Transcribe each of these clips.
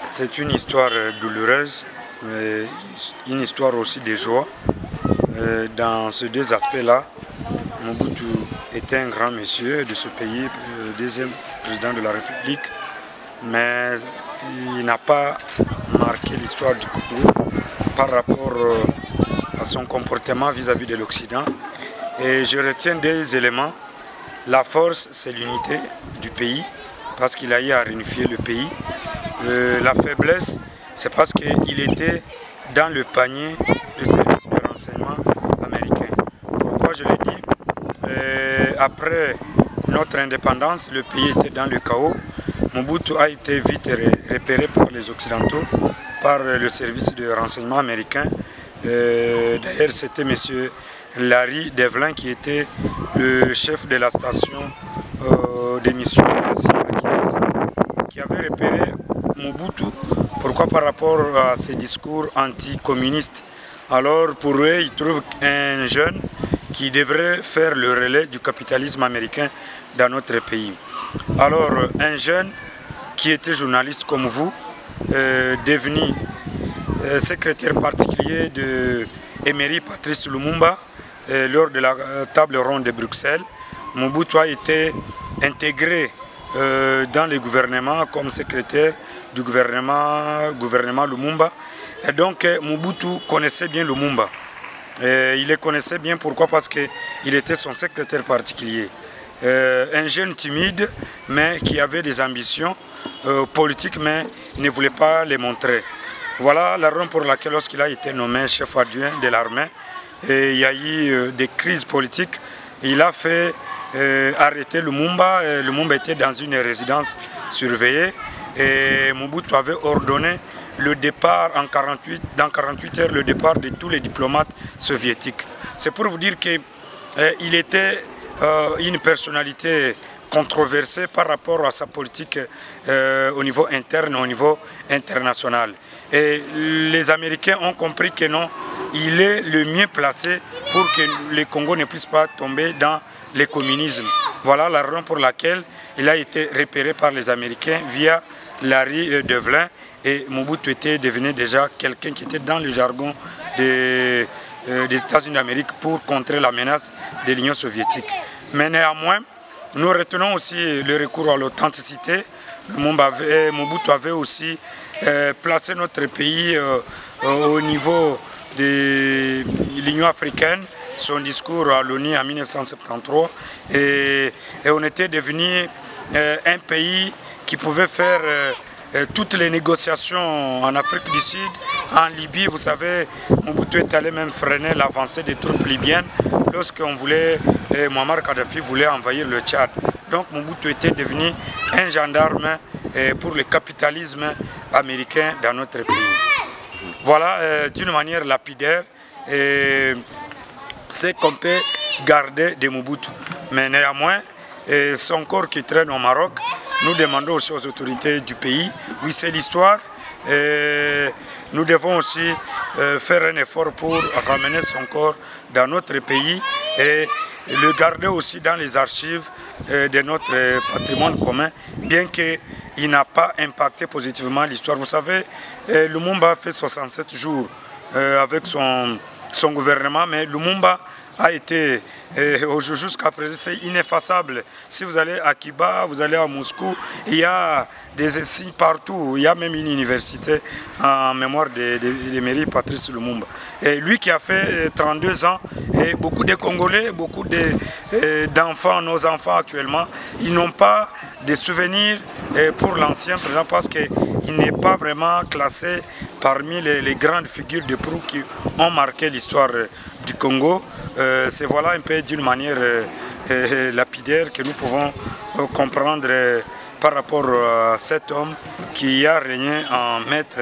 C'est une histoire douloureuse, mais une histoire aussi de joie. Dans ces deux aspects-là, Mobutu était un grand monsieur de ce pays, le deuxième président de la République, mais il n'a pas marqué l'histoire du Congo par rapport à son comportement vis-à-vis de l'Occident. Et je retiens deux éléments. La force, c'est l'unité du pays, parce qu'il a eu à réunifier le pays. La faiblesse, c'est parce qu'il était dans le panier de services de renseignement américains. Pourquoi je le dis? Après notre indépendance, le pays était dans le chaos. Mobutu a été vite repéré par les Occidentaux, par le service de renseignement américain. D'ailleurs, c'était M. Larry Devlin qui était le chef de la station d'émission de la CIA à Kinshasa, qui avait repéré Mobutu. Pourquoi? Par rapport à ses discours anticommunistes. Alors pour eux, ils trouvent un jeune qui devrait faire le relais du capitalisme américain dans notre pays. Alors un jeune qui était journaliste comme vous, devenu secrétaire particulier de Emery Patrice Lumumba lors de la table ronde de Bruxelles, Mobutu a été intégré dans le gouvernement comme secrétaire du gouvernement Lumumba. Et donc Mobutu connaissait bien Lumumba. Il le connaissait bien, pourquoi? Parce qu'il était son secrétaire particulier. Un jeune timide, mais qui avait des ambitions politiques, mais il ne voulait pas les montrer. Voilà la raison pour laquelle, lorsqu'il a été nommé chef adjoint de l'armée, il y a eu des crises politiques. Il a fait arrêter Lumumba. Lumumba était dans une résidence surveillée et Mobutu avait ordonné le départ dans 48 heures, le départ de tous les diplomates soviétiques. C'est pour vous dire qu'il était une personnalité controversée par rapport à sa politique au niveau interne, au niveau international. Et les Américains ont compris que non, il est le mieux placé pour que le Congo ne puisse pas tomber dans le communisme. Voilà la raison pour laquelle il a été repéré par les Américains via Larry Devlin, et Mobutu était devenu déjà quelqu'un qui était dans le jargon des États-Unis d'Amérique pour contrer la menace de l'Union soviétique. Mais néanmoins, nous retenons aussi le recours à l'authenticité. Mobutu avait aussi placé notre pays au niveau de l'Union africaine, son discours à l'ONU en 1973, et on était devenu un pays qui pouvait faire toutes les négociations en Afrique du Sud, en Libye. Vous savez, Mobutu est allé même freiner l'avancée des troupes libyennes lorsqu'on voulait, Muammar Kadhafi voulait envahir le Tchad. Donc Mobutu était devenu un gendarme pour le capitalisme américain dans notre pays. Voilà, d'une manière lapidaire, c'est qu'on peut garder de Mobutu. Mais néanmoins, son corps qui traîne au Maroc, nous demandons aussi aux autorités du pays, oui c'est l'histoire, nous devons aussi faire un effort pour ramener son corps dans notre pays et le garder aussi dans les archives de notre patrimoine commun, bien qu'il n'a pas impacté positivement l'histoire. Vous savez, Lumumba a fait 67 jours avec son gouvernement, mais Lumumba a été, jusqu'à présent, c'est ineffaçable. Si vous allez à Kiba, vous allez à Moscou, il y a des signes partout. Il y a même une université en mémoire de Emery Patrice Lumumba. Et lui qui a fait 32 ans, et beaucoup de Congolais, beaucoup d'enfants, nos enfants actuellement, ils n'ont pas de souvenirs pour l'ancien président parce qu'il n'est pas vraiment classé parmi les grandes figures de proue qui ont marqué l'histoire du Congo. C'est voilà un peu d'une manière lapidaire que nous pouvons comprendre par rapport à cet homme qui a régné en maître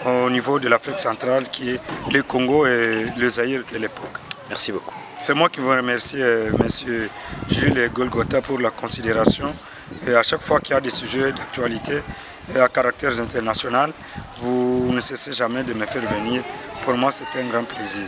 au niveau de l'Afrique centrale, qui est le Congo et le Zaïre de l'époque. Merci beaucoup. C'est moi qui vous remercie, M. Jules Golgotha, pour la considération. Et à chaque fois qu'il y a des sujets d'actualité à caractère international, vous ne cessez jamais de me faire venir. Pour moi, c'est un grand plaisir.